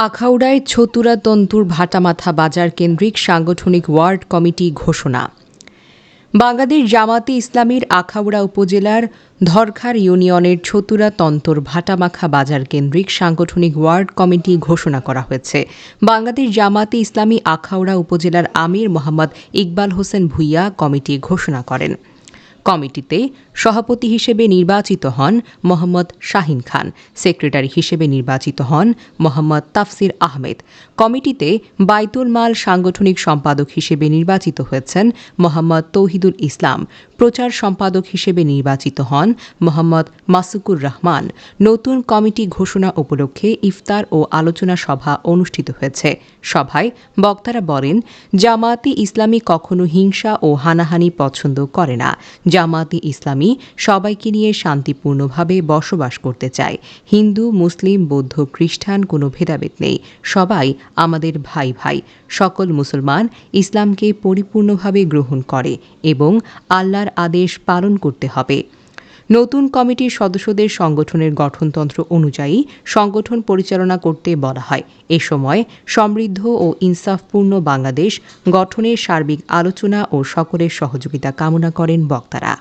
আখাউড়ায় ছতুরা তন্তুর ভাটামাথা বাজার কেন্দ্রিক সাংগঠনিক ওয়ার্ড কমিটি ঘোষণা। বাংলাদেশ জামাতে ইসলামীর আখাউড়া উপজেলার ধরখার ইউনিয়নের ছতুরা তন্তর ভাটামাখা বাজার কেন্দ্রিক সাংগঠনিক ওয়ার্ড কমিটি ঘোষণা করা হয়েছে। বাংলাদেশ জামাতে ইসলামী আখাউড়া উপজেলার আমির মোহাম্মদ ইকবাল হোসেন ভূঁইয়া কমিটি ঘোষণা করেন। কমিটিতে সভাপতি হিসেবে নির্বাচিত হন মোহাম্মদ শাহিন খান, সেক্রেটারি হিসেবে নির্বাচিত হন মোহাম্মদ তাফসির আহমেদ। কমিটিতে বাইতুল মাল সাংগঠনিক সম্পাদক হিসেবে নির্বাচিত হয়েছেন মোহাম্মদ তৌহিদুল ইসলাম, প্রচার সম্পাদক হিসেবে নির্বাচিত হন মোহাম্মদ মাসুকুর রহমান। নতুন কমিটি ঘোষণা উপলক্ষে ইফতার ও আলোচনা সভা অনুষ্ঠিত হয়েছে। সভায় বক্তারা বলেন, জামায়াতে ইসলামী কখনো হিংসা ও হানাহানি পছন্দ করে না। জামায়াতে ইসলামী সবাইকে নিয়ে শান্তিপূর্ণভাবে বসবাস করতে চায়। হিন্দু, মুসলিম, বৌদ্ধ, খ্রিস্টান কোনো ভেদাভেদ নেই। সবাই আমাদের ভাই ভাই। সকল মুসলমান ইসলামকে পরিপূর্ণভাবে গ্রহণ করে এবং আল্লাহর আদেশ পালন করতে হবে। নতুন কমিটির সদস্যদের সংগঠনের গঠনতন্ত্র অনুযায়ী সংগঠন পরিচালনা করতে বলা হয়। এ সময় সমৃদ্ধ ও ইনসাফপূর্ণ বাংলাদেশ গঠনের সার্বিক আলোচনা ও সকলের সহযোগিতা কামনা করেন বক্তারা।